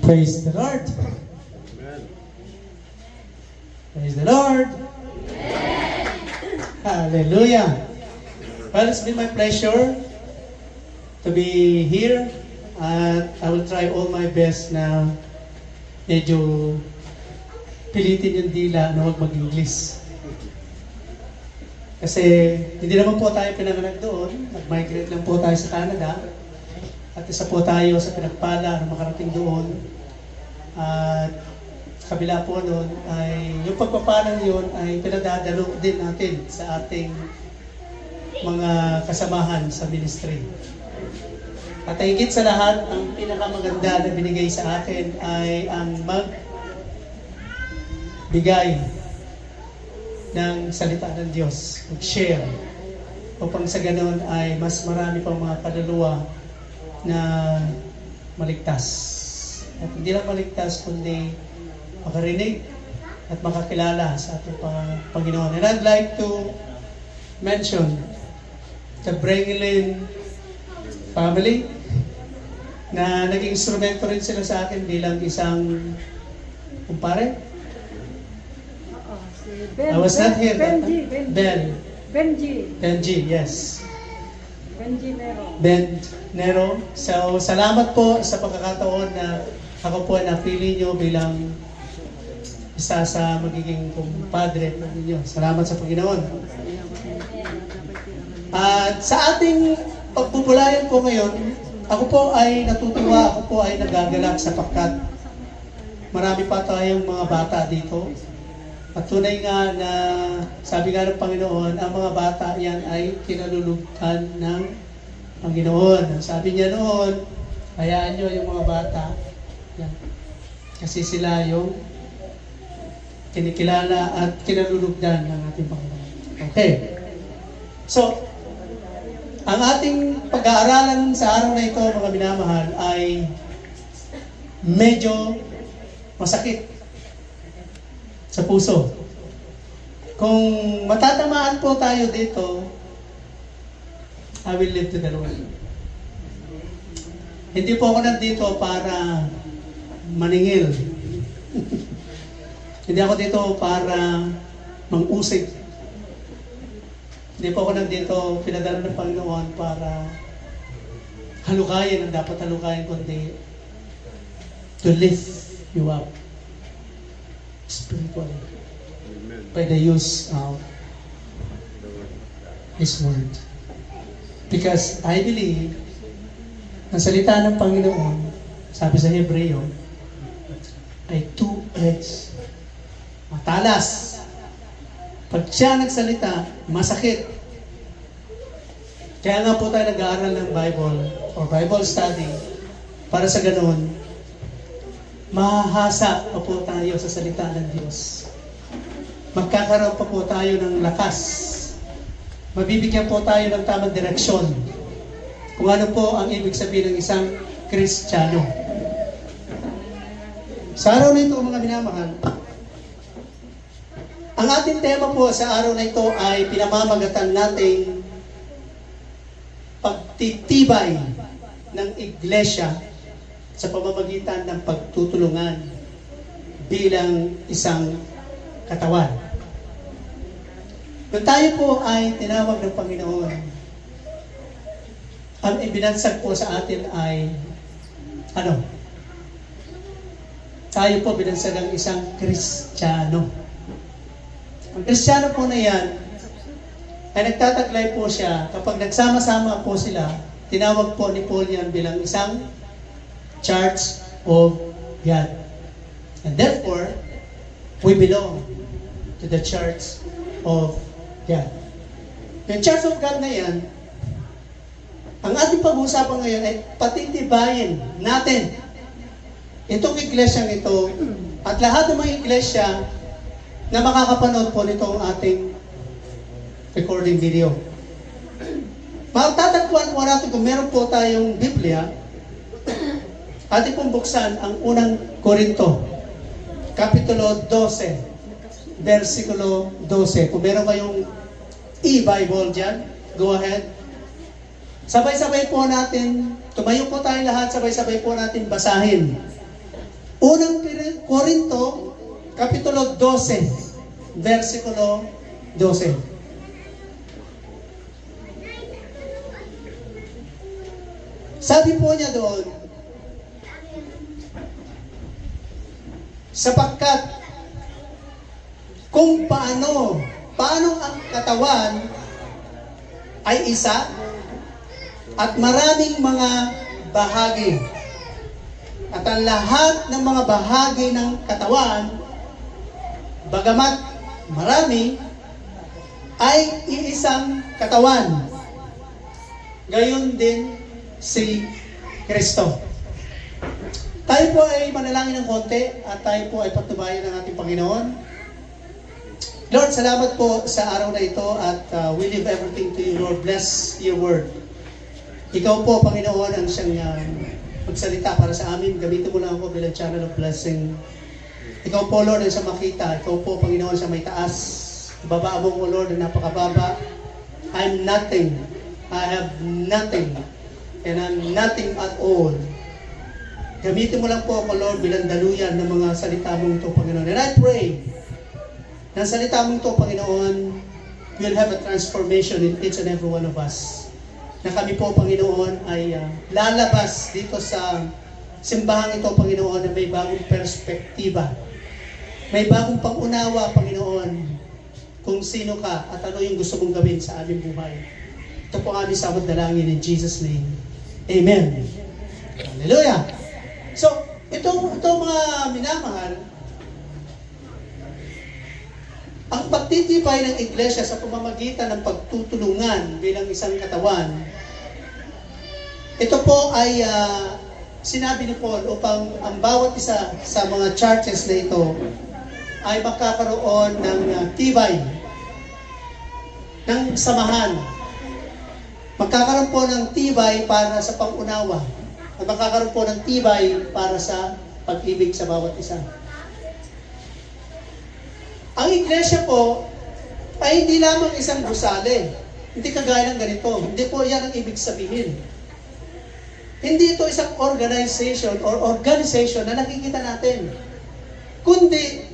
Praise the Lord. Praise the Lord. Hallelujah. Well, it's been my pleasure to be here. At I will try all my best na medyo pilitin yung dila na huwag mag-English. Kasi hindi naman po tayo pinanganak doon. Nag-migrate lang po tayo sa Canada. At isa po tayo sa pinagpala na makarating doon. At kabila po noon ay yung pagpapalang yun ay pinadadalo din natin sa ating mga kasamahan sa ministry. At higit sa lahat, ang pinakamaganda na binigay sa akin ay ang magbigay ng salita ng Diyos, mag-share, upang sa ganoon ay mas marami pang mga kaluluwa na maligtas. At hindi lang maligtas, kundi makarinig at makakilala sa ating Panginoon. And I'd like to mention the Bregelin family na naging instrumento rin sila sa akin bilang isang kumpare. I was not here. Benji, yes. Benji Nero. Ben Nero. So, salamat po sa pagkakataon na ako po napili nyo bilang isa sa magiging kumpadre ninyo. Salamat sa Panginoon. At sa ating pagbubulayan po ngayon, ako po ay natutuwa, ako po ay nagagalak sapagkat marami pa tayong mga bata dito. At tunay nga na, sabi nga ng Panginoon, ang mga bata yan ay kinalulugtan ng Panginoon. Sabi niya noon, hayaan nyo yung mga bata. Yan. Kasi sila yung kinikilala at kinalulugdan ng ating Panginoon. Okay. So, ang ating pag-aaralan sa araw na ito, mga minamahal, ay medyo masakit sa puso. Kung matatamaan po tayo dito, I will live to the Lord. Hindi po ako nandito para maningil. Hindi ako dito para mang-usig. Hindi po ako nandito pinadala ng Panginoon para halukayin ang dapat halukayin, kundi to lift you up spiritually by the use of His Word. Because I believe ang salita ng Panginoon, sabi sa Hebreo, ay two-edged, matalas. Pag siya nagsalita, masakit. Kaya nga po tayo nag-aaral ng Bible or Bible study para sa ganoon, mahahasa pa po tayo sa salita ng Diyos. Magkakaroon pa po tayo ng lakas. Mabibigyan po tayo ng tamang direksyon kung ano po ang ibig sabihin ng isang Kristiyano. Sa araw na ito, mga minamahal, ang ating tema po sa araw na ito ay pinamamagatan nating pagtitibay ng iglesia sa pamamagitan ng pagtutulungan bilang isang katawan. Kung tayo po ay tinawag ng Panginoon, ang ibinansag po sa atin ay ano? Tayo po binansag ng isang Kristiyano. Ang Kristiyano po na yan, ay nagtataglay po siya kapag nagsama-sama po sila, tinawag po ni Paul yan bilang isang Church of God. And therefore, we belong to the Church of God. Yung Church of God na yan, ang ating pag-uusapan ngayon ay patitibayin natin itong iglesyang ito at lahat ng mga iglesia na makakapanood po nitong ating recording video. Matatagpuan po natin kung meron po tayong Biblia, ating pong buksan ang unang Korinto, Kapitulo 12, versikulo 12. Kung meron kayong e-Bible dyan, go ahead. Sabay-sabay po natin, tumayo po tayo lahat, sabay-sabay po natin basahin. Unang Korinto, Kapitulo 12, versikulo 12. Sabi po niya doon, sapagkat kung paano ang katawan ay isa at maraming mga bahagi. At ang lahat ng mga bahagi ng katawan, bagamat marami, ay iisang katawan. Gayon din si Kristo. Tayo po ay manalangin ng konti at tayo po ay patubayan ng ating Panginoon. Lord, salamat po sa araw na ito at we leave everything to you, Lord. Bless your word. Ikaw po, Panginoon, ang siyang magsalita para sa amin. Gamitin mo lang ako bilang channel of blessing. Ikaw po, Lord, ang siyang makita. Ikaw po, Panginoon, sa may taas. Ibaba mo ko, Lord, ang napakababa. I'm nothing. I have nothing. And I'm nothing at all. Gamitin mo lang po ako, Lord, bilang daluyan ng mga salita mong ito, Panginoon. And I pray na salita mong ito, Panginoon, will have a transformation in each and every one of us. Na kami po, Panginoon, ay lalabas dito sa simbahang ito, Panginoon, na may bagong perspektiba. May bagong pangunawa, Panginoon, kung sino ka at ano yung gusto mong gawin sa aming buhay. Ito po aming samot dalangin in Jesus' name. Amen. Hallelujah. So, ito mga minamahal, ang pagtitibay ng iglesia sa pamamagitan ng pagtutulungan bilang isang katawan, ito po ay sinabi ni Paul upang ang bawat isa sa mga churches na ito ay magkakaroon ng tibay, ng samahan. Magkakaroon po ng tibay para sa pangunawa. At magkakaroon po ng tibay para sa pag-ibig sa bawat isa. Ang iglesia po ay hindi lamang isang gusali. Hindi kagaya ng ganito. Hindi po yan ang ibig sabihin. Hindi ito isang organization na nakikita natin. Kundi,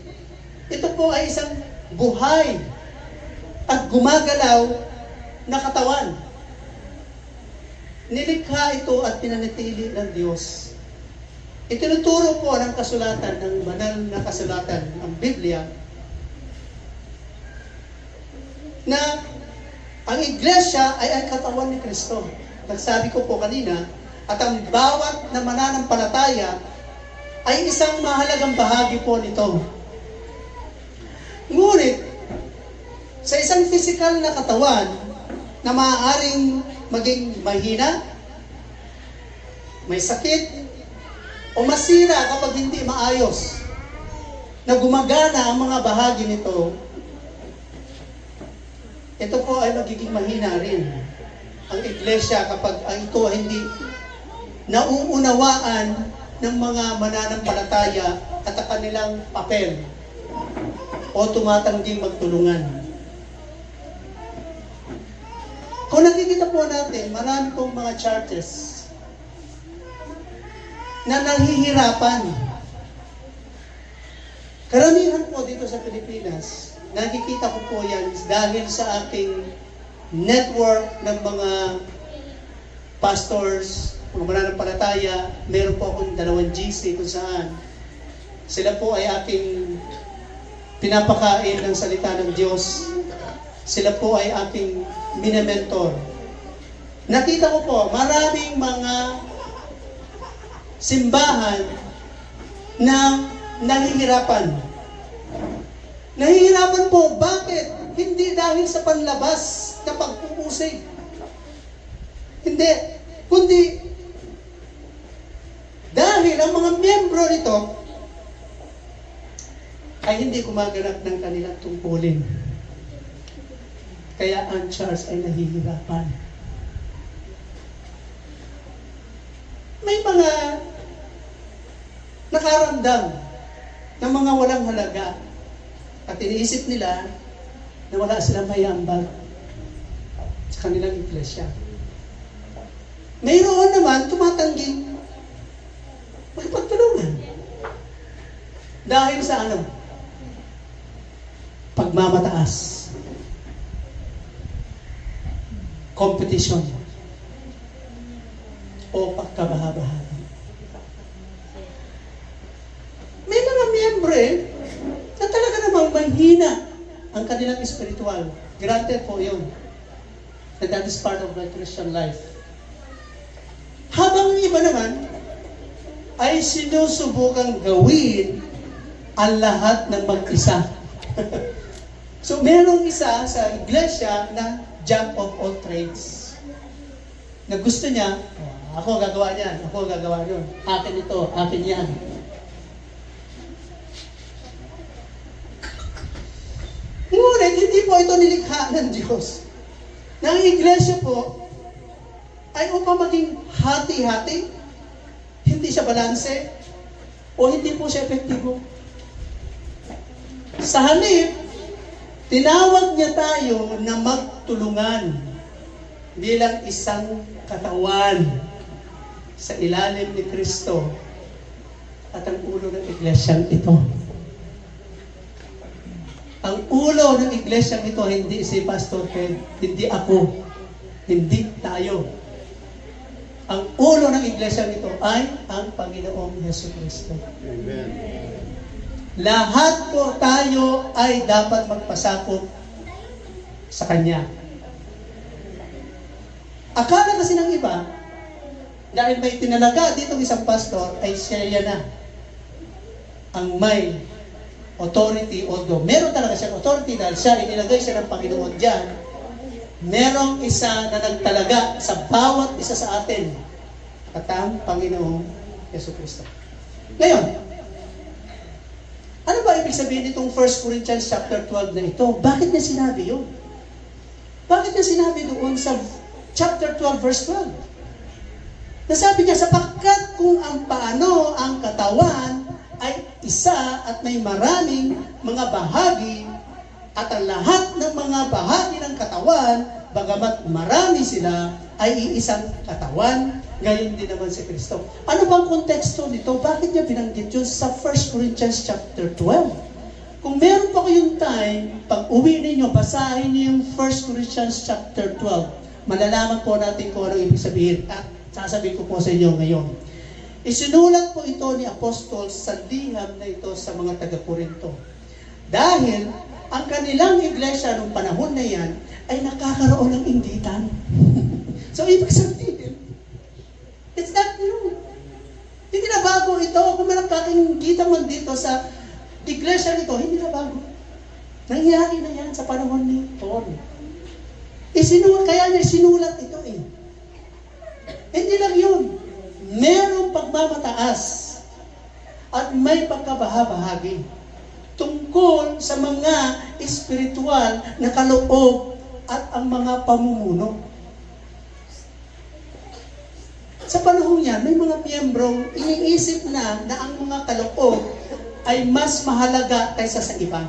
ito po ay isang buhay at gumagalaw na katawan. Nilikha ito at pinanatili ng Diyos. Itinuturo po ng kasulatan, ng banal na kasulatan, ng Biblia, na ang iglesia ay ang katawan ni Kristo. Nagsabi ko po kanina, at ang bawat na mananampalataya ay isang mahalagang bahagi po nito. Ngunit, sa isang physical na katawan na maaaring maging mahina, may sakit, o masira kapag hindi maayos, na gumagana ang mga bahagi nito, ito po ay magiging mahina rin. Ang iglesia kapag ang ito hindi nauunawaan ng mga mananampalataya at ang kanilang papel o tumatangging magtulungan. Kung nakikita po natin, marami pong mga churches na nahihirapan. Karamihan po dito sa Pilipinas, nakikita ko po yan dahil sa aking network ng mga pastors, mga mananampalataya. Meron po akong 2 GC kung saan sila po ay aking pinapakain ng salita ng Diyos. Sila po ay aking minementor. Nakita ko po, maraming mga simbahan na nahihirapan. Nahihirapan po, bakit? Hindi dahil sa panlabas na pag-uusig. Hindi. Kundi, dahil ang mga miyembro nito ay hindi gumaganap ng kanilang tungkulin. Kaya ang church ay nahihirapan. May mga nakaramdam ng mga walang halaga at iniisip nila na wala silang mayambag sa kanilang iglesia. Mayroon naman tumatangging magpagtulungan. Dahil sa ano? Pagmamataas. Competition. O pagkabaha-bahagan. May mga miyembro na talaga namang mahina ang kanilang spiritual. Granted po yun. And that is part of my Christian life. Habang yung iba naman ay sinusubukang gawin ang lahat ng mag-isa. So, merong isa sa iglesia na jack of all trades. Na gusto niya, ako gagawa niyan, ako gagawa niyon. Akin ito, akin yan. Ngunit, hindi po ito nilikha ng Diyos. Na ang iglesia po ay upang maging hati-hati, hindi siya balanse, o hindi po siya epektibo. Sa halip, tinawag niya tayo na magtulungan bilang isang katawan sa ilalim ni Kristo at ang ulo ng iglesyang ito. Ang ulo ng iglesyang ito hindi si Pastor Ted, hindi ako, hindi tayo. Ang ulo ng iglesyang ito ay ang Panginoong Jesucristo. Amen. Lahat po tayo ay dapat magpasakop sa Kanya. Akala kasi ng iba, dahil may tinalaga ditong isang pastor, ay siya yan na ang may authority, although meron talaga siyang authority dahil siya, inilagay siya ng Panginoon dyan, merong isa na nagtalaga sa bawat isa sa atin at ang Panginoong Jesucristo. Ngayon, ano ba ibig sabihin nitong 1 Corinthians chapter 12 na ito? Bakit niya sinabi yun? Bakit niya sinabi doon sa chapter 12 verse 12? Nasabi niya, sapagkat kung ang paano ang katawan ay isa at may maraming mga bahagi at ang lahat ng mga bahagi ng katawan, bagamat marami sila, ay iisang katawan, gayon din naman si Kristo. Ano bang konteksto nito? Bakit niya binanggit yun sa 1 Corinthians chapter 12? Kung meron pa kayong time, pag uwi ninyo, basahin niyo yung 1 Corinthians chapter 12. Malalaman po natin kung ano ibig sabihin. At sasabihin ko po sa inyo ngayon. Isinulat po ito ni Apostol sa liham na ito sa mga taga-Korinto. Dahil ang kanilang iglesia noong panahon na yan ay nakakaroon ng inggitan. So, ibig sabihin, it's not new. Hindi na bago ito. Kung may nakakainggitan man dito sa iglesia nito, hindi na bago. Nangyari na yan sa panahon ni Paul. Kaya niya sinulat ito eh. Hindi lang yun. Merong pagmamataas at may pagkabaha-bahagi tungkol sa mga espiritual na kaloob at ang mga pamumuno. Sa panahon yan, may mga miyembrong iniisip na ang mga kaloob ay mas mahalaga kaysa sa iba.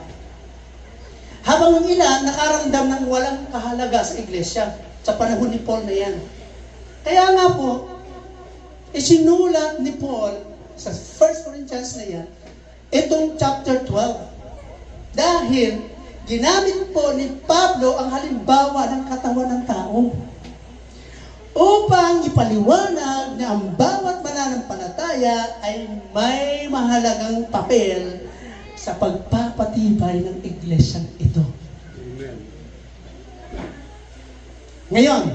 Habang ang ilan nakaramdam ng walang kahalaga sa iglesia sa panahon ni Paul na yan. Kaya nga po, isinulat ni Paul sa 1 Corinthians na yan, itong chapter 12. Dahil ginamit po ni Pablo ang halimbawa ng katawan ng tao upang ipaliwanag na ang bawat mananampalataya ay may mahalagang papel sa pagpapatibay ng iglesyang ito. Amen. Ngayon,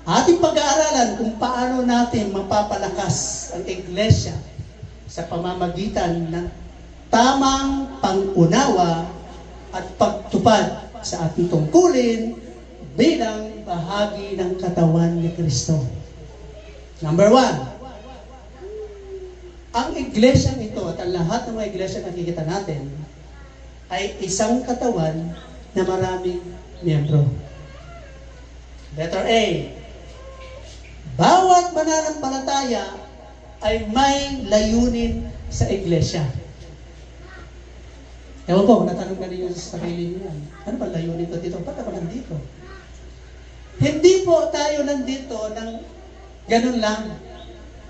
ating pag-aaralan kung paano natin mapapalakas ang iglesia sa pamamagitan ng tamang pangunawa at pagtupad sa ating tungkulin bilang bahagi ng katawan ni Kristo. Number 1, ang iglesyang ito at ang lahat ng mga iglesia na nakikita natin ay isang katawan na maraming miyembro. Letter A, bawat mananampalataya ay may layunin sa iglesia. Ewan ko, natanong na ninyo sa sarili niyo yan. Ano ba layunin ko dito? Ba't ako nandito? Hindi po tayo nandito ng Ganun lang.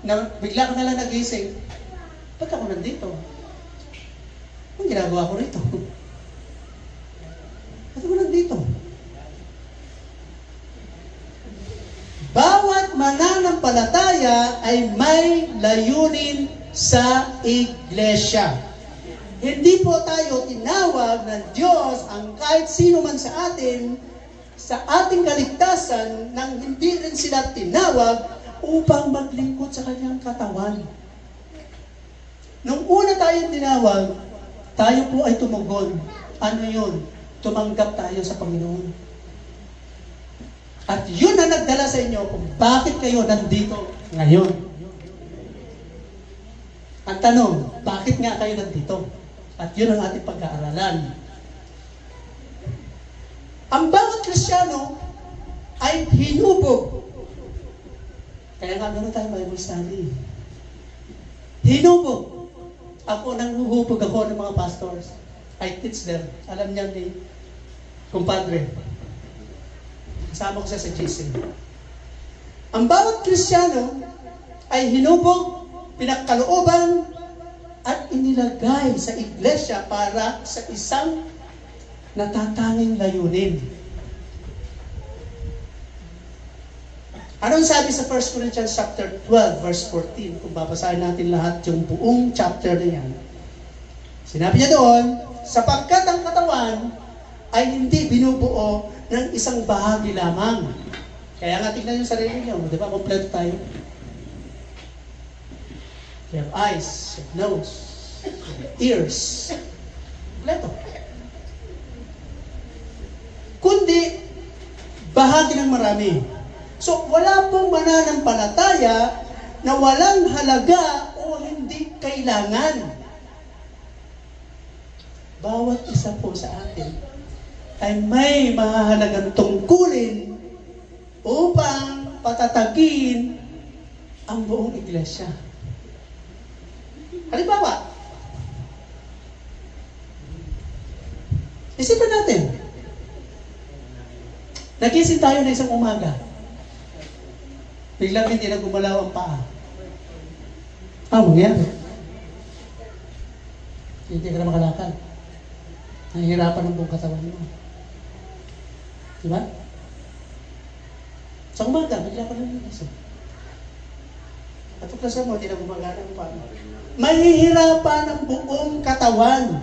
Na, bigla ka na lang nagising. Ba't ako nandito? Anong ginagawa ko rito? Ba't ako nandito? Bawat mananampalataya ay may layunin sa iglesia. Hindi po tayo tinawag ng Diyos ang kahit sino man sa atin, sa ating kaligtasan, nang hindi rin sila tinawag upang maglingkod sa kanyang katawan. Nung una tayong tinawag, tayo po ay tumugon. Ano yun? Tumanggap tayo sa Panginoon. At yun ang nagdala sa inyo kung bakit kayo nandito ngayon. Ang tanong, bakit nga kayo nandito? At yun ang ating pag-aaralan. Ang bawat Kristiyano ay hinubog. Kaya nga gano'n tayo Bible study. Hinubog. Ako nang huhubog ako ng mga pastors. I teach them. Alam niya ni kumpadre. Kasama ko siya sa GC. Ang bawat Kristiyano ay hinubog, pinagkalooban, at inilagay sa iglesia para sa isang natatanging layunin. Anong sabi sa 1 Corinthians chapter 12, verse 14? Kung babasahin natin lahat yung buong chapter na yan. Sinabi niya doon, sapagkat ang katawan ay hindi binubuo ng isang bahagi lamang. Kaya nga tignan yung sarili niyo, di ba? Kompleto tayo. You have eyes, you have nose, you have ears. Kompleto. Kundi, bahagi ng marami. So, wala pong mananampalataya na walang halaga o hindi kailangan. Bawat isa po sa atin ay may mahahalagang tungkulin upang patatagin ang buong iglesia. Halimbawa, isipin natin, nagising tayo na isang umaga, biglang hindi na gumalaw ang paa. Mangyari? Hindi ka na makalakad. Nahihirapan ang buong katawan mo. Diba? Sa umaga, bigla ka lang nagising. At tuklasan mo, hindi na gumagana ang paa. Mahihirapan ang buong katawan.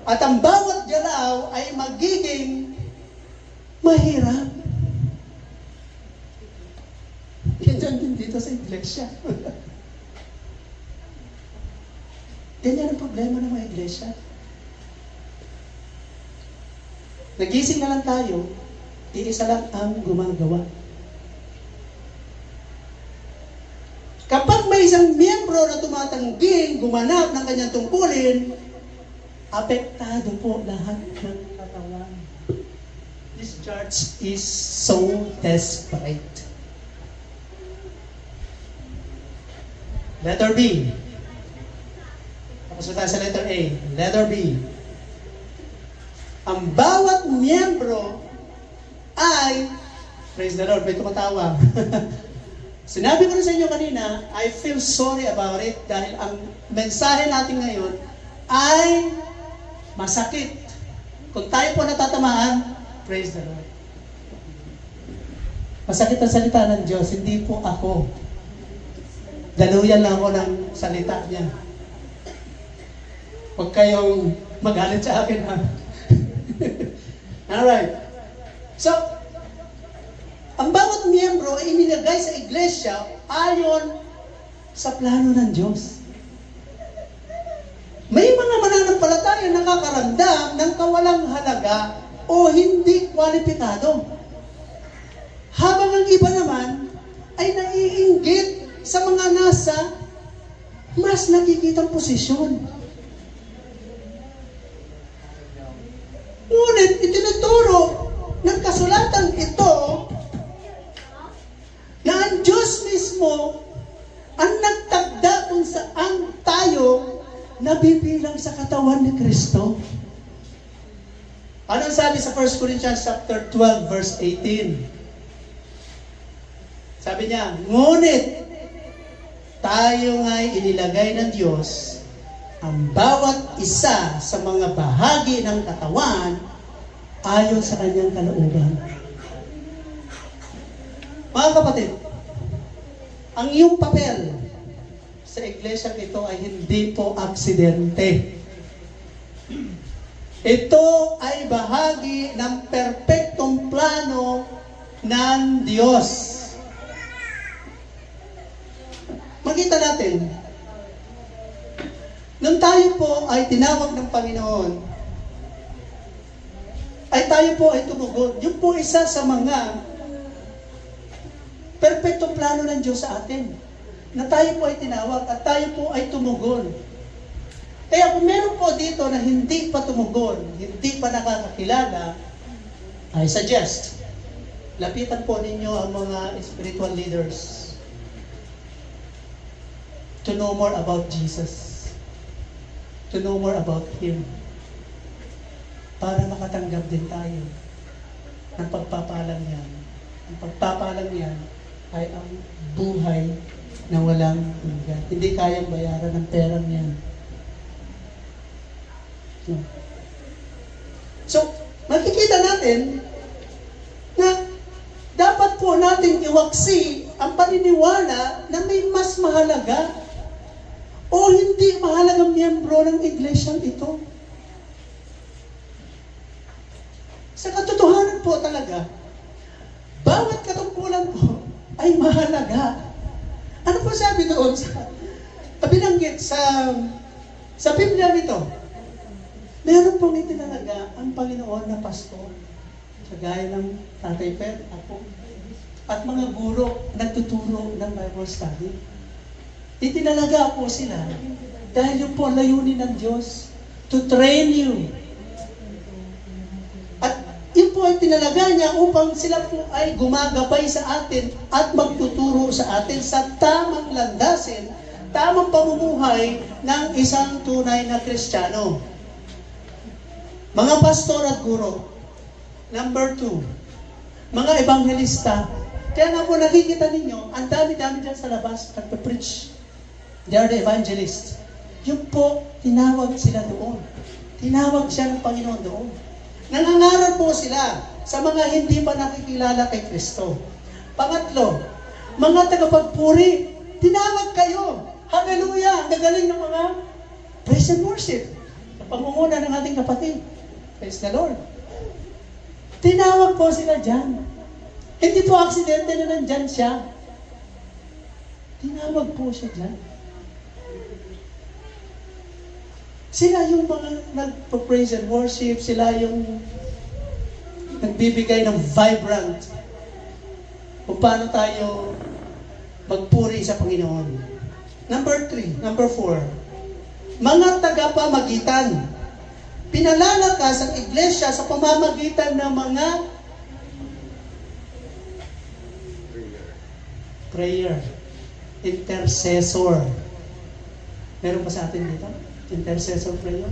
At ang bawat galaw ay magiging mahirap. Ganyan din dito sa iglesia. Ganyan ang problema ng mga iglesia. Nagising na lang tayo, iisa lang ang gumagawa. Kapag may isang miyembro na tumatangging, gumanap ng kanyang tungkulin, apektado po lahat ng katawan. This church is so desperate. Letter B. Tapos na tayo sa letter A. Letter B. Ang bawat miyembro ay, praise the Lord, may tumatawa. Sinabi ko rin sa inyo kanina, I feel sorry about it dahil ang mensahe natin ngayon ay masakit. Kung tayo po natatamaan, praise the Lord. Masakit ang salita ng Diyos, hindi po ako. Daluyan lang ako ng salita niya. Huwag kayong magalit sa akin, ha? Alright. So, ang bawat miyembro ay inilagay sa iglesia ayon sa plano ng Diyos. May mga mananampalataya na nakakaramdam ng kawalang halaga o hindi kwalipikado. Habang ang iba naman ay naiinggit sa mga nasa mas nakikitang posisyon. Ngunit itinuturo ng kasulatan ito na ang Diyos mismo ang nagtagda kung saan tayo nabibilang sa katawan ni Kristo. Anong sabi sa 1 Corinthians chapter 12 verse 18? Sabi niya, ngunit tayo nga'y inilagay ng Diyos ang bawat isa sa mga bahagi ng katawan ayon sa kanyang kalooban. Mga kapatid, ang iyong papel sa iglesia ito ay hindi po aksidente. Ito ay bahagi ng perpektong plano ng Diyos. Makita natin, nung tayo po ay tinawag ng Panginoon, ay tayo po ay tumugon. Yun po isa sa mga perpektong plano ng Diyos sa atin. Na tayo po ay tinawag at tayo po ay tumugon. Kaya kung meron po dito na hindi pa tumugon, hindi pa nakakakilala, I suggest, lapitan po ninyo ang mga spiritual leaders to know more about Jesus, to know more about Him, para makatanggap din tayo ng pagpapalang yan. Ang pagpapalang yan ay ang buhay na walang hanggan. Hindi kayang bayaran ng perang yan. No. So, makikita natin na dapat po natin iwaksi ang paniniwala na may mas mahalaga o hindi mahalagang miyembro ng iglesyang ito. Sa katotohanan po talaga, bawat katungkulan po ay mahalaga. Ano po sabi doon sa binanggit sa Biblia nito? Meron pong itinalaga ang Panginoon na pastor, kagaya ng Tatay Per, ako, at mga guro nagtuturo ng Bible study. Itinalaga po sila dahil yung po layunin ng Diyos to train you. At yun po ay tinalaga niya upang sila po ay gumagabay sa atin at magtuturo sa atin sa tamang landasin, tamang pamumuhay ng isang tunay na Kristiyano. Mga pastor at guro. Number 2, mga ebanghelista. Kaya nga po nakikita ninyo, ang dami-dami dyan sa labas nagpa-preach. They are the evangelists. Yung po, tinawag sila doon. Tinawag siya ng Panginoon doon. Nangangaral po sila sa mga hindi pa nakikilala kay Kristo. Pangatlo, mga tagapagpuri, tinawag kayo. Hallelujah! Ang gagaling ng mga praise and worship. Sa pangunguna ng ating kapatid. Praise the Lord. Tinawag po sila dyan. Hindi po aksidente na nandyan siya. Tinawag po siya dyan. Sila yung mga nagpa-praise and worship, sila yung nagbibigay ng vibrant kung paano tayo magpuri sa Panginoon. Number 4, mga tagapamagitan. Pinalalakas ang iglesia sa pamamagitan ng mga prayer, intercessor. Meron ba sa atin dito? Intercessor prayer?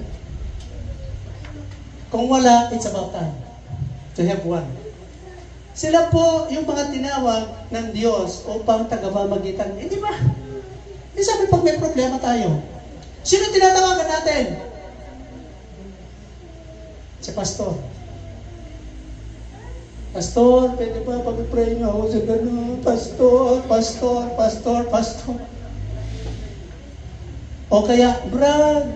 Kung wala, it's about time to have one. Sila po yung mga tinawag ng Diyos upang tagapamagitan. Di ba? Di sabi pag may problema tayo, sino tinatawagan natin? Si pastor. Pastor, pwede ba pag-pray nga ako sa gano'n? Pastor. O kaya, Brad.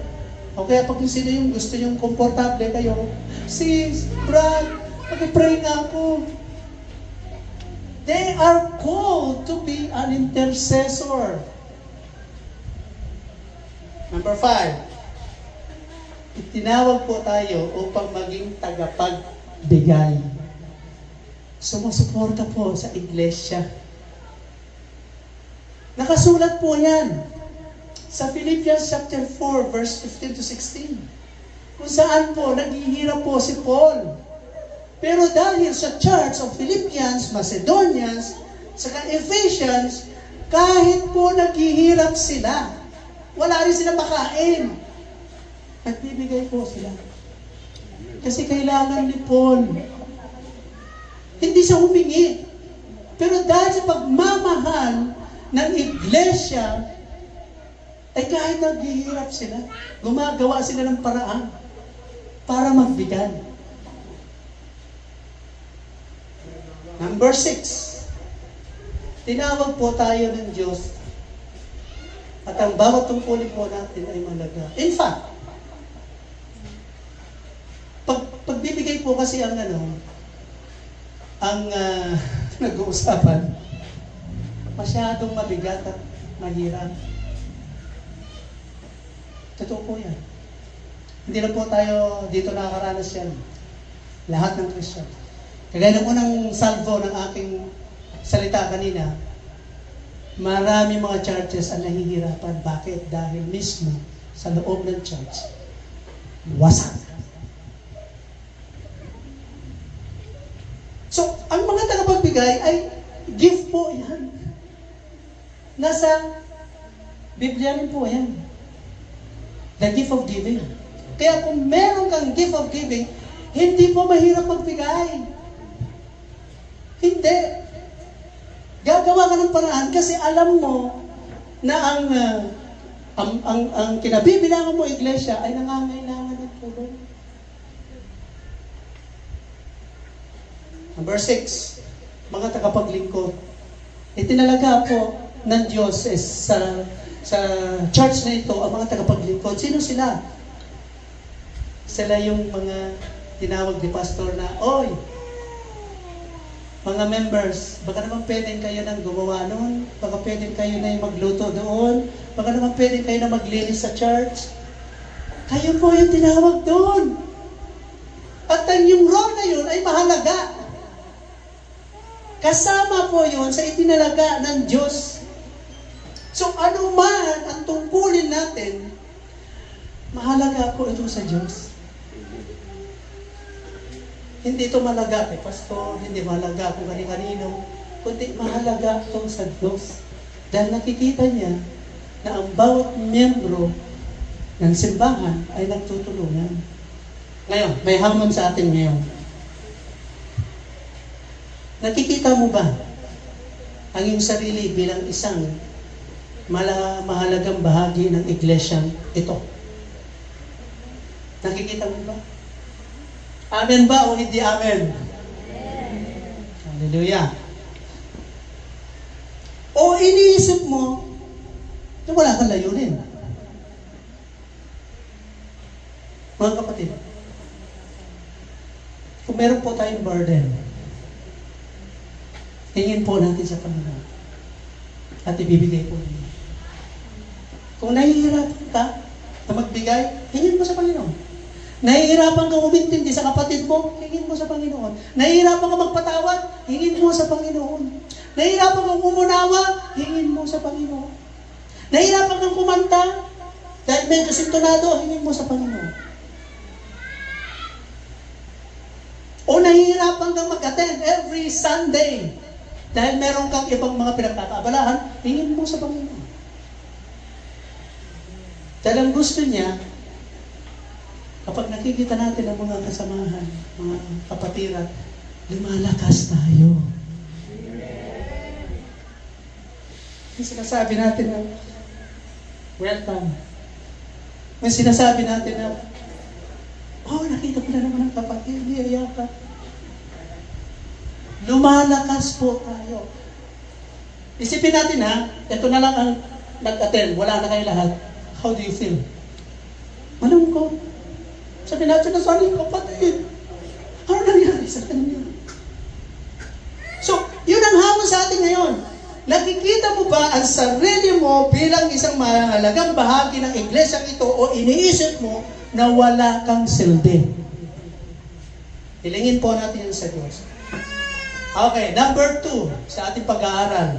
O kaya pag sino yung gusto yung komportable kayo, sis, Brad, pag-pray nga ako. They are called to be an intercessor. Number 5, itinawag po tayo upang maging tagapagbigay. Sumusuporta po sa iglesia. Nakasulat po yan sa Philippians chapter 4, verse 15 to 16. Kung saan po, naghihirap po si Paul. Pero dahil sa church of Philippians, Macedonians, saka Ephesians, kahit po naghihirap sila, wala rin sila makain. Nagbibigay po sila. Kasi kailangan ni Paul. Hindi siya humingi. Pero dahil sa pagmamahal ng iglesia, ay kahit naghihirap sila, gumagawa sila ng paraan para magbigay. Number 6, tinawag po tayo ng Diyos at ang bawat tungkulin po natin ay malaga. In fact, pagbibigay po kasi ang nag-uusapan, masyadong mabigat at mahirap. Totoo po yan. Hindi na po tayo dito nakakaranas yan. Lahat ng Kristiyan. Kagaya ng unang salvo ng aking salita kanina, marami mga churches ang nahihirapan. Bakit? Dahil mismo sa loob ng church, wasak. So, ang mga tagapagbigay ay gift po yan. Nasa Biblia rin po yan. The gift of giving. Kaya kung meron kang gift of giving, hindi po mahirap magbigay. Hindi. Gagawa ka ng paraan kasi alam mo na ang kinabibilangan mo iglesia ay nangangailangan ng tulong. Number 6, mga tagapaglingkod. Itinalaga po ng Diyos sa church na ito, ang mga tagapaglingkod. Sino sila? Sila yung mga tinawag ni pastor na, oy, mga members, baka naman pwedeng kayo nang gumawa noon, baka pwedeng kayo na yung magluto doon, baka naman pwedeng kayo na maglinis sa church. Kayo po yung tinawag doon. At yung role na yun ay mahalaga. Kasama po yun sa itinalaga ng Diyos. So, ano man ang tungkulin natin, mahalaga po ito sa Diyos. Hindi ito mahalaga kay pastor, hindi mahalaga kung kanino, kundi mahalaga ito sa Diyos. Dahil nakikita niya na ang bawat miyembro ng simbahan ay nagtutulungan. Ngayon, may hamon sa atin ngayon. Nakikita mo ba ang iyong sarili bilang isang mahalagang bahagi ng iglesyang ito? Nakikita mo ba? Amen ba o hindi amen? Hallelujah. O iniisip mo na wala kang layunin? Mga kapatid, kung meron po tayong burden, hingin po natin sa Panginoon at ibibigay po niya. Kung nahihirapan ka na magbigay, hingin mo sa Panginoon. Nahihirapan kang umintindi sa kapatid mo, hingin mo sa Panginoon. Nahihirapan kang magpatawad, hingin mo sa Panginoon. Nahihirapan kang umunawa, hingin mo sa Panginoon. Nahihirapan kang kumanta, dahil medyo sintonado, hingin mo sa Panginoon. O nahihirapan kang mag-attend every Sunday, dahil meron kang ibang mga pinagkakaabalahan, hingin mo sa Panginoon. Dahil ang gusto niya, kapag nakikita natin ang mga kasamahan, mga kapatiran, lumalakas tayo. May sinasabi natin na, welcome. May sinasabi natin na, oh, nakita ko na naman ang kapatid, niyaya ka. Lumalakas po tayo. Isipin natin ha, ito na lang ang nag-attend, wala na kayo lahat. How do you feel? Malungkot. Sabi natin na sa aling kapatid, ano nangyari sa kanya? So, yun ang hamon sa atin ngayon. Nakikita mo ba ang sarili mo bilang isang mahalagang bahagi ng iglesyang ito o iniisip mo na wala kang silbi? Hilingin po natin yun sa Diyos. Okay, number 2 sa ating pag-aaral.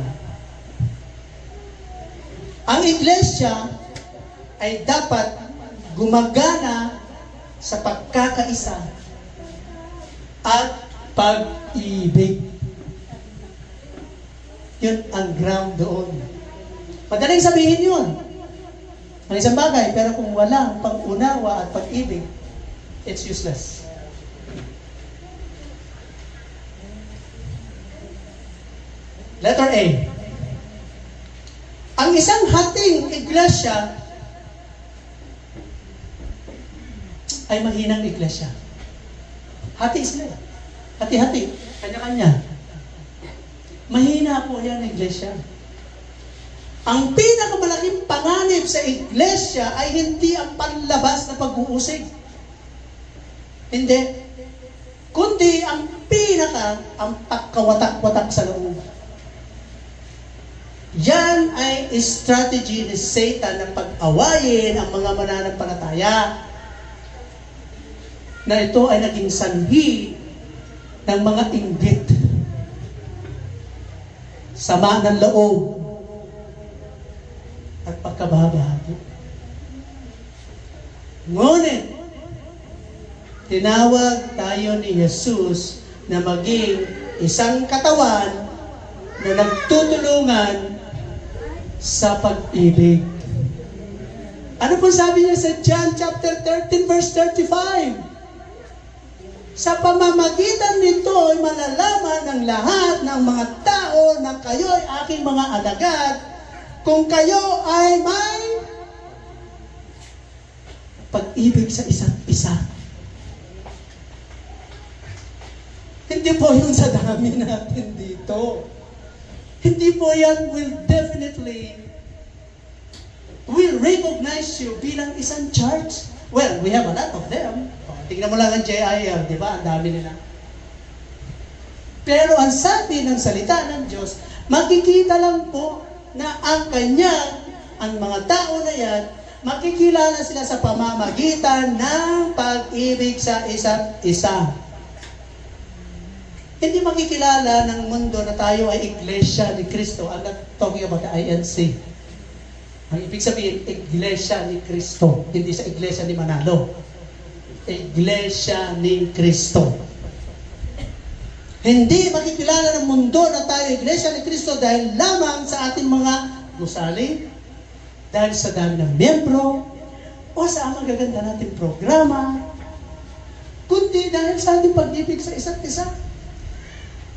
Ang iglesia ay dapat gumagana sa pagkakaisa at pag-ibig. Yun ang ground doon. Madaling sabihin yun. Ang isang bagay, pero kung walang pag-unawa at pag-ibig, it's useless. Letter A. Ang isang hating iglesia ay mahinang iglesia. Hati sila. Hati-hati. Kanya-kanya. Mahina po yan ang iglesia. Ang pinakamalaking panganib sa iglesia ay hindi ang panlabas na pag-uusig. Hindi. Kundi ang ang pagkawatak-watak sa loob. Yan ay strategy ni Satan na pag-awayin ang mga mananampalataya. Na ito ay naging sanhi ng mga inggit. Sama ng loob at pagkababahagi. Ngunit, tinawag tayo ni Jesus na maging isang katawan na nagtutulungan sa pag-ibig. Ano po sabi niya sa John chapter 13 verse 35? Sa pamamagitan nito ay malalaman ng lahat ng mga tao na kayo ay aking mga alagad kung kayo ay may pag-ibig sa isa't isa. Hindi po yun sa dami natin dito. Hindi po yan will recognize you bilang isang church. Well, we have a lot of them. Tingnan mo lang ang JIL, di ba? Ang dami nila. Pero ang sabi ng salita ng Diyos, makikita lang po na ang mga tao na yan, makikilala sila sa pamamagitan ng pag-ibig sa isa't isa. Hindi makikilala ng mundo na tayo ay iglesia ni Kristo. I'm not talking about the INC. Ang ibig sabihin, iglesia ni Kristo. Hindi sa iglesia ni Manalo. Iglesia ni Kristo. Hindi makikilala ng mundo na tayo iglesia ni Kristo dahil lamang sa ating mga gusali, dahil sa dami ng miyembro, o sa magaganda nating programa, kundi dahil sa ating pag-ibig sa isa't isa.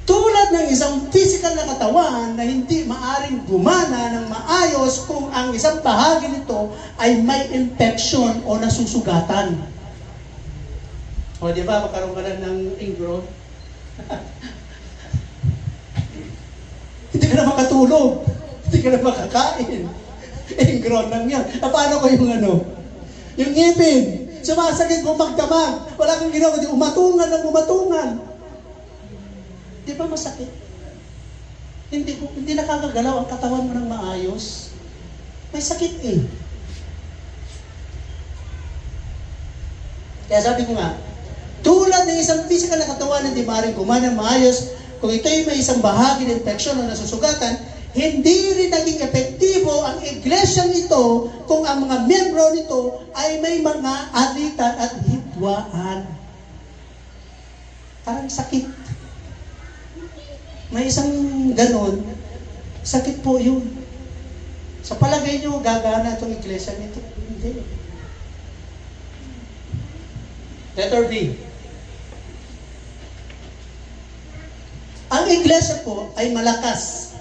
Tulad ng isang physical na katawan na hindi maaring gumana ng maayos kung ang isang bahagi nito ay may infection o nasusugatan. O di ba, magkaroon ka lang ng ingrown? Hindi ka na makatulog. Hindi ka na makakain. Ingrown lang yan. Paano ko yung ngipin? Sumasakit mo magdamag. Wala kang ginawa, kundi umatungan ng umatungan. Di ba masakit? Hindi nakakagalaw ang katawan mo ng maayos. May sakit eh. Kaya sabi ko nga, tulad ng isang physical na katawan na di maaaring gumana ng maayos, kung ito'y may isang bahagi ng infeksyon o nasusugatan, hindi rin naging epektibo ang iglesyang ito kung ang mga membro nito ay may mga alitan at hidwaan. Parang sakit. May isang ganon, sakit po yun. Sa palagay nyo, gagana itong iglesia nito. Hindi. Letter B. Ang iglesia po ay malakas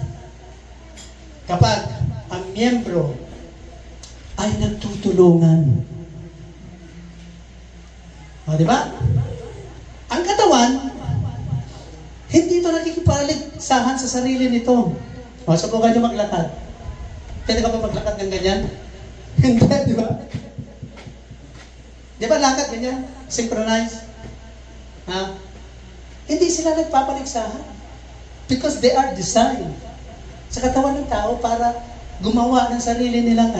kapag ang miyembro ay nagtutulungan. O, di ba? Ang katawan, hindi ito nakikipaligsahan sa sarili nito. O, subukan nyo maglakad. Pwede ka ba maglakad ng ganyan? Hindi, di ba? Di ba lakad ganyan? Synchronize? Ha? Hindi sila nagpapaligsahan. Because they are designed sa katawan ng tao para gumawa ng sarili nilang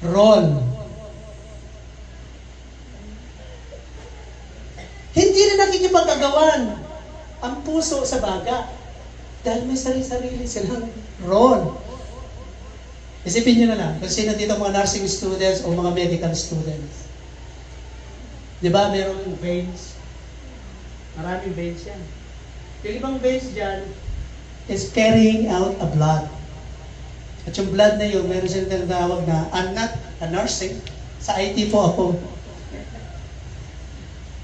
role. Hindi rin nakikipag-agawan ang puso sa baga dahil may sarili-sarili silang role. Isipin nyo na lang, kung sino dito mga nursing students o mga medical students. Di ba, mayroong veins? Maraming veins yan. Yung ibang veins dyan is carrying out a blood. At yung blood na yun, meron silang tinatawag na, I'm not a nursing. Sa IT po ako.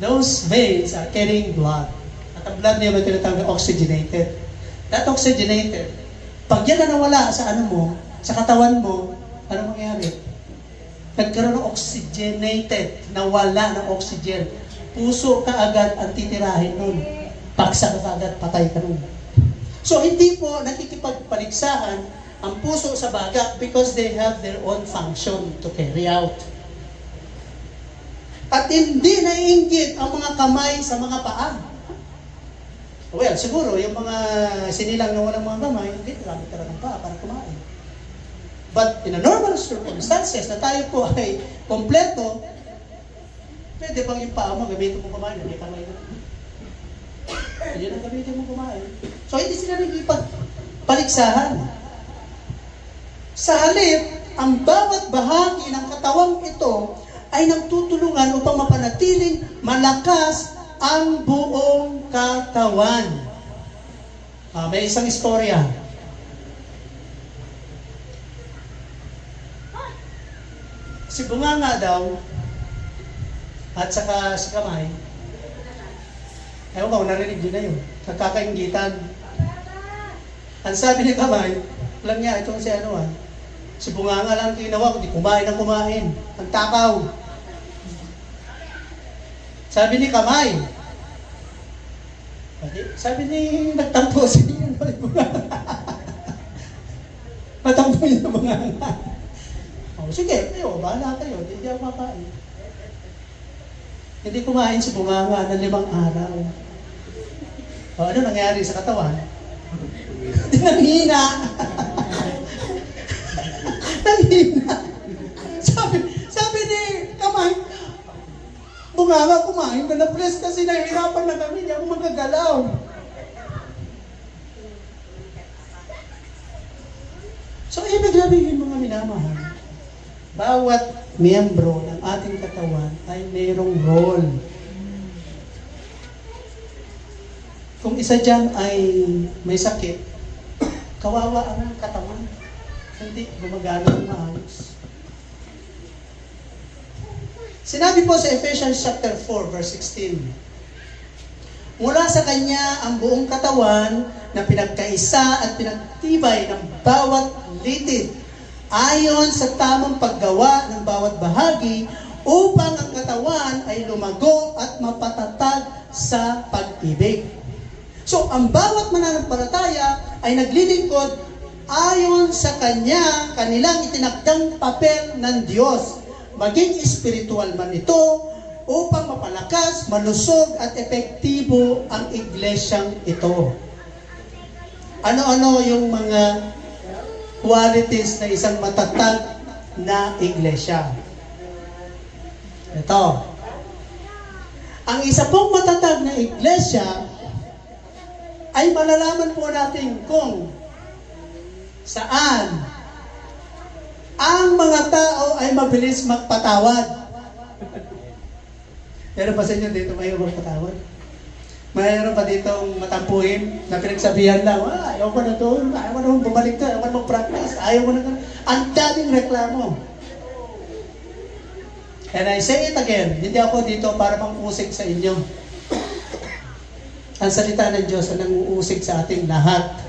Those veins are carrying blood. At ang blood na yun ay tinatawag na oxygenated. Not oxygenated. Pag yan na nawala sa ano mo, sa katawan mo, ano mangyayari? Nagkaroon ng oxygenated, nawala ng oxygen. Puso ka agad ang titirahin nun. Paksa ka agad, patay ka nun. So hindi po nakikipagpaligsahan ang puso sa baga because they have their own function to carry out. At hindi naiinggit ang mga kamay sa mga paa. Well, siguro, yung mga sinilang na walang mga kamay, hindi gamit ka ng paa para kumain. But in a normal circumstances, na tayo po ay kompleto, pwede bang yung paa mo, gamitin mo kumain, hindi kamay na. Hindi na gamitin mo kumain. So, hindi sila nagipagpaligsahan. Sa halip, ang bawat bahagi ng katawang ito ay nagtutulungan upang mapanatiling malakas ang buong katawan. May isang istorya. Si Bunganga daw, at saka si Kamay, ewan ko, narinig nyo na yun, nagkakainggitan. Ang sabi ni Kamay, alam niya, ito si Bunganga lang ginawa, kundi kumain ng kumain. Ang takaw. Sabi ni Kamay, sabi ni nagtampo si matampo yung Bunganga. Sige, kayo, bahala kayo, hindi ako makain. Hindi kumain si Bunganga ng 5 araw. Ano nangyari sa katawan? Nanghina. Nanghina. Sabi ni Kamay, Bunganga, kumain ka na, please, kasi nahihirapan na kami, hindi ako magagalaw. So, ibig sabihin mga minamahal, bawat miyembro ng ating katawan ay mayroong role. Kung isa dyan ay may sakit, kawawa ang katawan. Hindi gumagana ng maayos. Sinabi po sa Ephesians chapter 4, verse 16, mula sa Kanya ang buong katawan na pinagkaisa at pinagtibay ng bawat litid ayon sa tamang paggawa ng bawat bahagi upang ang katawan ay lumago at mapatatag sa pag-ibig. So, ang bawat mananampalataya ay naglilingkod ayon sa kanilang itinakdang papel ng Diyos, maging espiritual man ito, upang mapalakas, malusog at epektibo ang iglesyang ito. Ano-ano yung mga qualities na isang matatag na iglesia? Ito. Ang isa pong matatag na iglesia ay malalaman po natin kung saan ang mga tao ay mabilis magpatawad. Meron pa sa inyo dito mayroong magpatawad? Mayroon pa ditong matampuhin na pinagsabihan lang, ayaw ko na doon, ayaw ko na bumalik doon, ayaw ko na mag-practice, ayaw ko na doon. Ang daming reklamo. And I say it again, hindi ako dito para mang-usig sa inyo. Ang salita ng Diyos ang nang-uusig sa ating lahat.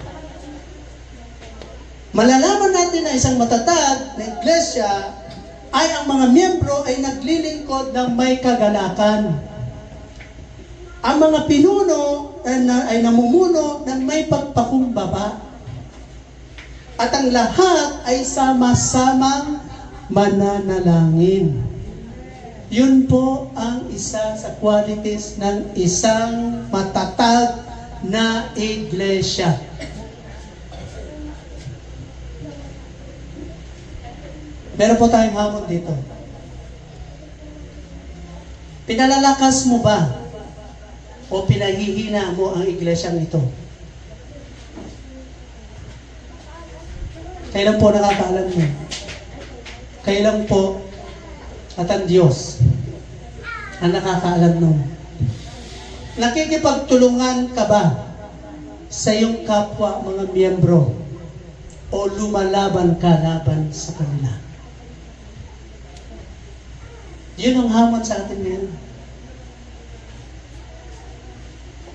Malalaman natin na isang matatag na iglesia ay ang mga miyembro ay naglilingkod ng may kagalakan. Ang mga pinuno ay namumuno ng may pagpakumbaba. At ang lahat ay sama-samang mananalangin. Yun po ang isa sa qualities ng isang matatag na iglesia. Meron po tayong hamon dito. Pinalalakas mo ba o pinahihina mo ang iglesyang ito? Kailan po nakakaalam mo? Kailan po at ang Diyos ang nakakaalam mo? Nakikipagtulungan ka ba sa iyong kapwa mga miyembro o lumalaban ka laban sa kanila? Yun ang hamon sa atin ngayon.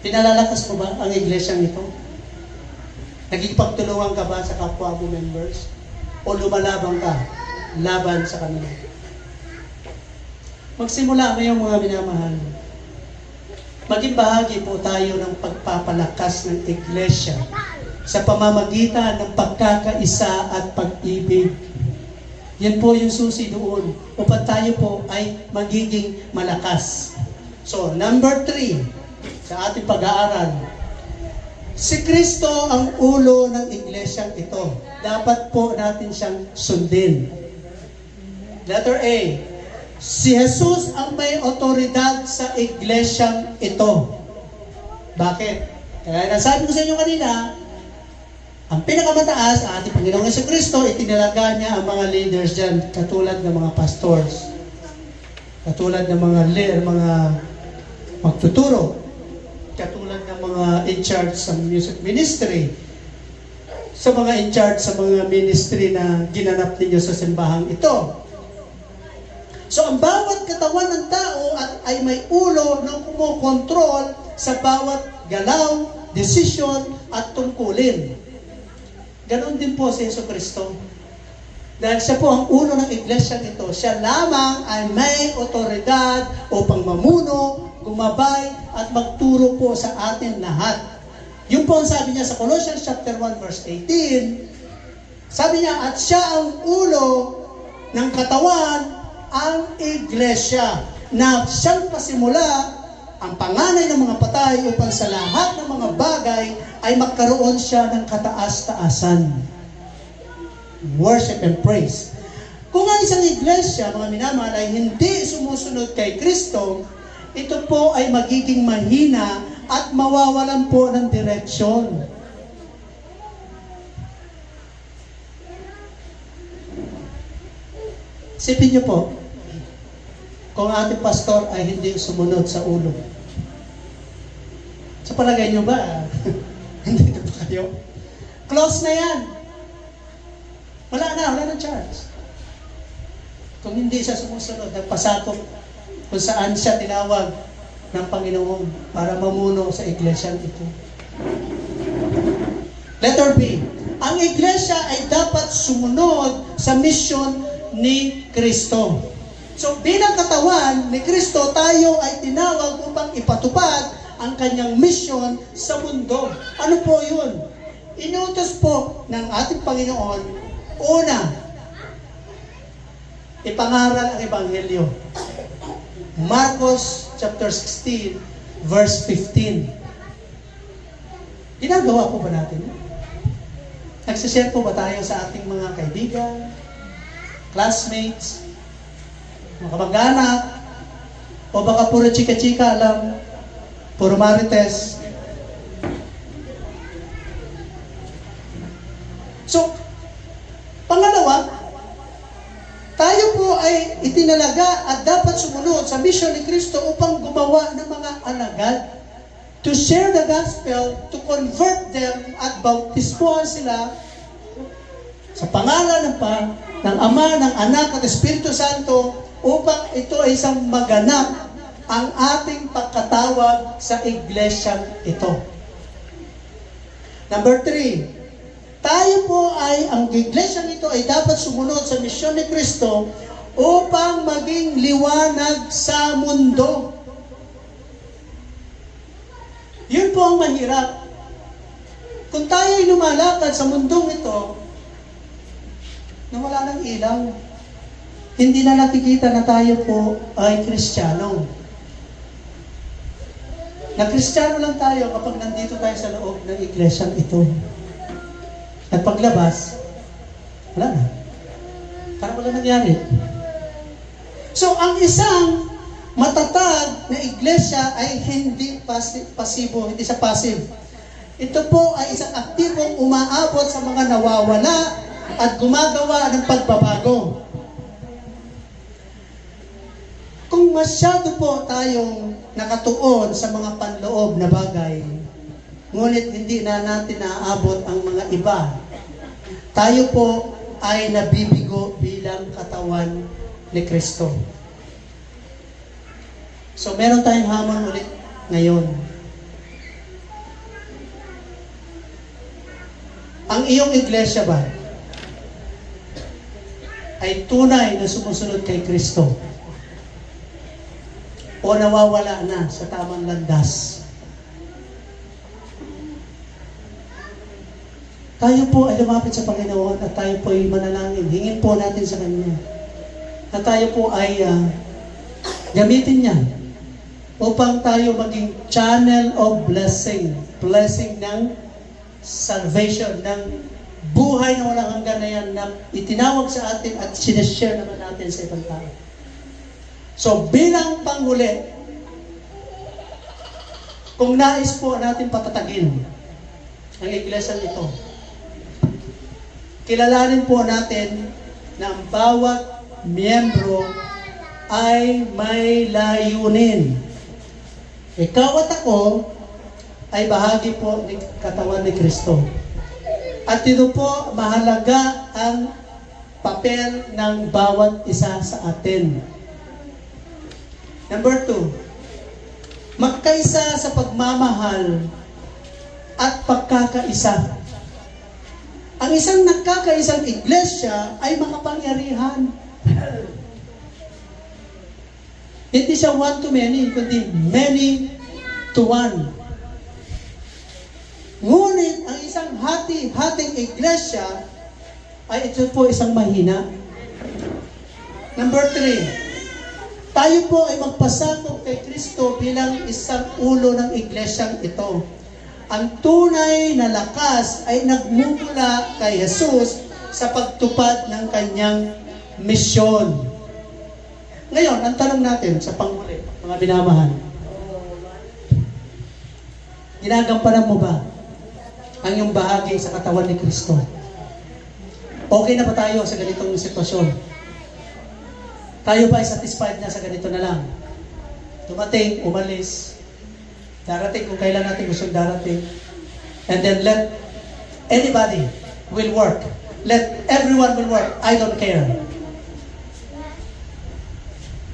Pinalalakas mo ba ang iglesyang ito? Nagkikipagtulungan ka ba sa kapwa mo members? O lumalaban ka laban sa kanila? Magsimula ngayong mga minamahal. Maging bahagi po tayo ng pagpapalakas ng iglesia sa pamamagitan ng pagkakaisa at pag-ibig. Yan po yung susi doon upang tayo po ay magiging malakas. So, number 3 sa ating pag-aaral. Si Kristo ang ulo ng iglesyang ito. Dapat po natin siyang sundin. Letter A. Si Jesus ang may otoridad sa iglesyang ito. Bakit? Kaya nasabi ko sa inyo kanina, ang pinakamataas, ang ating Panginoong Jesucristo, itinalaga niya ang mga leaders dyan, katulad ng mga pastors, katulad ng mga magtuturo, katulad ng mga in charge sa music ministry, sa mga in charge sa mga ministry na ginanap ninyo sa simbahang ito. So, ang bawat katawan ng tao ay may ulo na kumokontrol sa bawat galaw, desisyon, at tungkulin. Ganon din po si Jesucristo. Dahil siya po ang ulo ng iglesia ito, siya lamang ay may otoridad upang mamuno, gumabay, at magturo po sa atin lahat. Yun po ang sabi niya sa Colossians chapter 1 verse 18. Sabi niya, at siya ang ulo ng katawan, ang iglesia, na siyang pasimula, ang panganay ng mga patay upang sa lahat ng mga bagay ay magkaroon siya ng kataas-taasan. Worship and praise. Kung ang isang iglesia, mga minamahal, ay hindi sumusunod kay Kristo, ito po ay magiging mahina at mawawalan po ng direksyon. Isipin niyo po, kung ating pastor ay hindi sumunod sa ulo. Sa palagay niyo ba, hindi na pa kayo? Close na yan. Wala na charge. Kung hindi siya sumusunod, nagpasakop kung saan siya tinawag ng Panginoon para mamuno sa iglesia ito. Letter B. Ang iglesia ay dapat sumunod sa misyon ni Kristo. So, bilang katawan ni Kristo, tayo ay tinawag upang ipatupad ang kanyang misyon sa mundo. Ano po yun? Inutos po ng ating Panginoon, una, ipangaral ang Ebanghelyo. Marcos chapter 16, verse 15. Ginagawa po ba natin? Nagsishare po ba tayo sa ating mga kaibigan, classmates, mga kamag-anak, o baka puro chika-chika lang, puro marites. So, pangalawa, tayo po ay itinalaga at dapat sumunod sa misyon ni Kristo upang gumawa ng mga alagad, to share the gospel, to convert them, at bautismohan sila sa pangalan ng Ama, ng Anak, at Espiritu Santo, upang ito ay isang maganap ang ating pagkatawag sa iglesyang ito. Number 3, tayo po ay, ang iglesyang ito ay dapat sumunod sa misyon ni Kristo upang maging liwanag sa mundo. Yun po ang mahirap. Kung tayo ay lumalakad sa mundong ito, na wala ng ilaw, hindi na nakikita na tayo po ay Kristiyano. Na Kristiyano lang tayo kapag nandito tayo sa loob ng iglesyang ito. At paglabas, wala na. Parang wala nangyari. So, ang isang matatag na iglesia ay hindi pasibo, hindi sa passive. Ito po ay isang aktibong umaabot sa mga nawawala at gumagawa ng pagbabago. Kung masyado po tayong nakatuon sa mga panloob na bagay, ngunit hindi na natin naaabot ang mga iba, tayo po ay nabibigo bilang katawan ni Kristo. So, meron tayong hamon ulit ngayon. ang iyong iglesia ba ay tunay na sumusunod kay Kristo o nawawala na sa tamang landas? Tayo po ay lumapit sa Panginoon at tayo po ay manalangin. Hingin po natin sa Kanya. At tayo po ay gamitin niya upang tayo maging channel of blessing. Blessing ng salvation, ng buhay na walang hanggan na yan na itinawag sa atin at sineshare naman natin sa ibang tao. So bilang panghuli, kung nais po natin patatagin ang iglesia nito, kilalanin po natin na ang bawat miyembro ay may layunin. Ikaw at ako ay bahagi po ng katawan ni Kristo. At ito po, mahalaga ang papel ng bawat isa sa atin. Number 2, magkaisa sa pagmamahal at pagkakaisa. Ang isang nagkakaisang iglesia ay makapangyarihan. Hindi siya one to many, kundi many to one. Ngunit ang isang hating iglesia ay ito po isang mahina. Number 3, tayo po ay magpasakop kay Kristo bilang isang ulo ng iglesyang ito. Ang tunay na lakas ay nagmumula kay Jesus sa pagtupad ng kanyang misyon. Ngayon, ang tanong natin sa panghuli, mga binamahal, ginagampanan mo ba ang iyong bahagi sa katawan ni Kristo? Okay na ba tayo sa ganitong sitwasyon? Tayo ba ay satisfied na sa ganito na lang? Dumating, umalis, darating kung kailan natin gusto darating, and then let anybody will work. Let everyone will work. I don't care.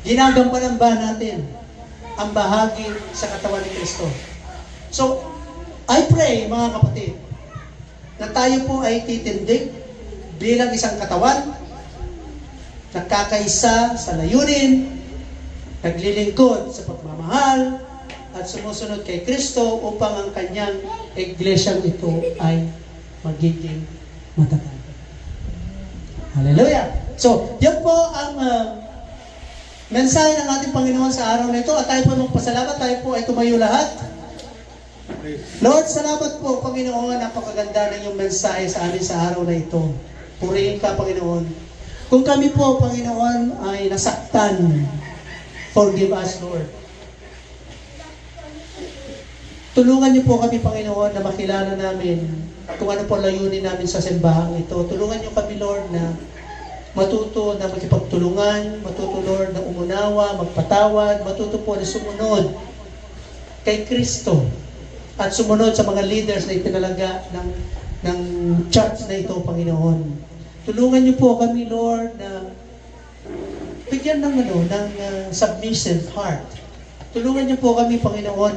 Ginagampanan ba natin ang bahagi sa katawan ni Kristo? So, I pray, mga kapatid, na tayo po ay titindig bilang isang katawan, nagkakaisa sa layunin, naglilingkod sa pagmamahal, at sumusunod kay Kristo upang ang kanyang iglesyang ito ay magiging matatag. Hallelujah! So, yan po ang mensahe ng ating Panginoon sa araw na ito at tayo po magpasalamat, tayo po ay tumayo lahat. Lord, salamat po, Panginoon, napakaganda ng iyong mensahe sa amin sa araw na ito. Purihin ka, Panginoon. Kung kami po, Panginoon, ay nasaktan, forgive us, Lord. Tulungan niyo po kami, Panginoon, na makilala namin kung ano po layunin namin sa simbahang ito. Tulungan niyo kami, Lord, na matuto na makipagtulungan, matuto, Lord, na umunawa, magpatawad, matuto po na sumunod kay Kristo at sumunod sa mga leaders na ipinalaga ng church na ito, Panginoon. Tulungan niyo po kami, Lord, na bigyan ng submissive heart. Tulungan niyo po kami, Panginoon,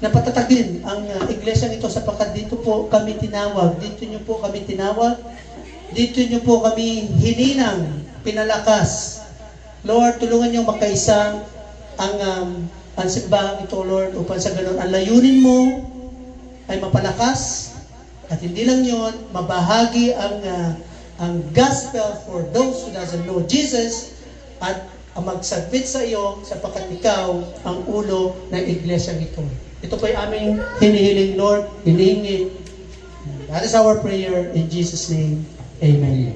na patatagin ang iglesyang ito sapagkat dito po kami tinawag. Dito niyo po kami tinawag. Dito niyo po kami hininang, pinalakas. Lord, tulungan niyo magkaisa ang simbahang ito, Lord, upang sa ganun, ang layunin mo ay mapalakas at hindi lang yon, mabahagi ang gospel for those who doesn't know Jesus at magsabit sa iyo sapagkat ikaw ang ulo ng iglesyang ito. Ito po ay aming hinihiling, Lord, hinihingi. That is our prayer in Jesus' name. Amen.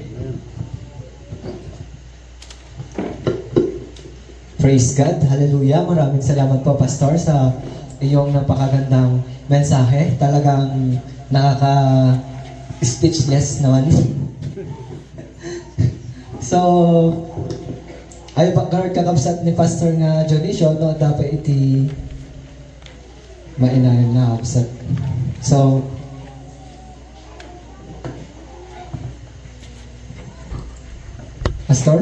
Praise God. Hallelujah. Maraming salamat po, Pastor, sa iyong napakagandang mensahe. Talagang nakaka-speechless naman. So, ay bakar kakabsat ni Pastor nga Dionisio, no, dapat iti mainayon na kapsat. So, Pastor?